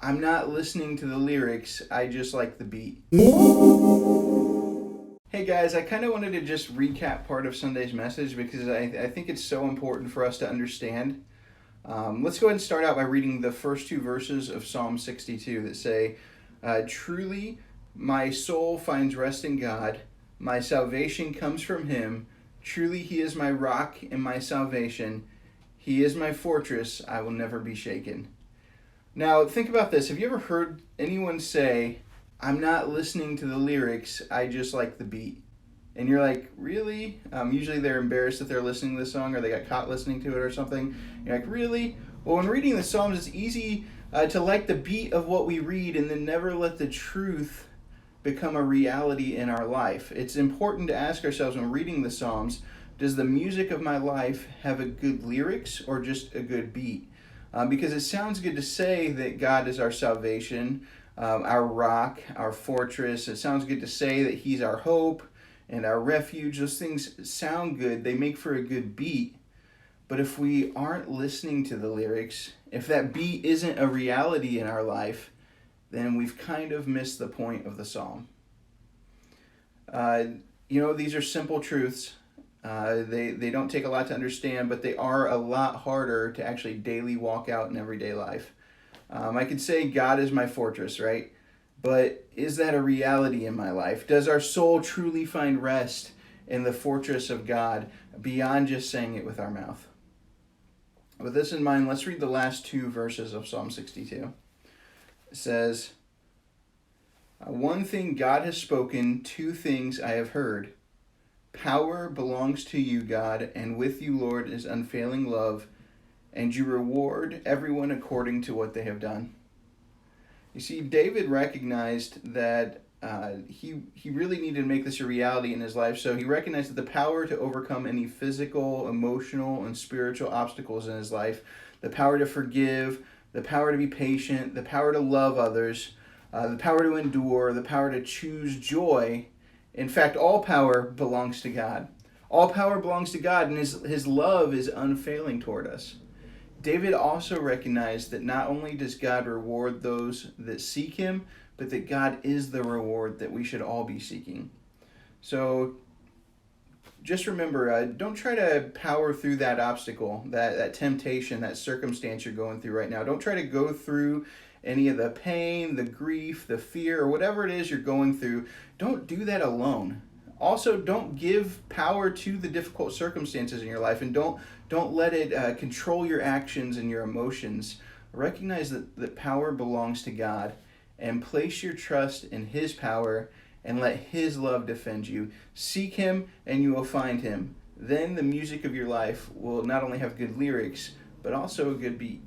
I'm not listening to the lyrics, I just like the beat. Hey guys, I kind of wanted to just recap part of Sunday's message because I think it's so important for us to understand. Let's go ahead and start out by reading the first two verses of Psalm 62 that say, Truly, my soul finds rest in God. My salvation comes from Him. Truly, He is my rock and my salvation. He is my fortress. I will never be shaken. Now, think about this. Have you ever heard anyone say, I'm not listening to the lyrics, I just like the beat? And you're like, really? Usually they're embarrassed that they're listening to the song or they got caught listening to it or something. You're like, really? Well, when reading the Psalms, it's easy to like the beat of what we read and then never let the truth become a reality in our life. It's important to ask ourselves when reading the Psalms, does the music of my life have a good lyrics or just a good beat? Because it sounds good to say that God is our salvation, our rock, our fortress. It sounds good to say that He's our hope and our refuge. Those things sound good. They make for a good beat. But if we aren't listening to the lyrics, if that beat isn't a reality in our life, then we've kind of missed the point of the psalm. Uh, these are simple truths. They don't take a lot to understand, but they are a lot harder to actually daily walk out in everyday life. I could say God is my fortress, right? But is that a reality in my life? Does our soul truly find rest in the fortress of God beyond just saying it with our mouth? With this in mind, let's read the last two verses of Psalm 62. It says, One thing God has spoken, two things I have heard. Power belongs to you, God, and with you, Lord, is unfailing love, and you reward everyone according to what they have done. You see, David recognized that he really needed to make this a reality in his life, so he recognized that the power to overcome any physical, emotional, and spiritual obstacles in his life, the power to forgive, the power to be patient, the power to love others, the power to endure, the power to choose joy. In fact, all power belongs to God. All power belongs to God, and His love is unfailing toward us. David also recognized that not only does God reward those that seek Him, but that God is the reward that we should all be seeking. So just remember, don't try to power through that obstacle, that temptation, that circumstance you're going through right now. Don't try to go through any of the pain, the grief, the fear, or whatever it is you're going through. Don't do that alone. Also, don't give power to the difficult circumstances in your life, and don't let it control your actions and your emotions. Recognize that power belongs to God, and place your trust in His power and let His love defend you. Seek Him and you will find Him. Then the music of your life will not only have good lyrics, but also a good beat.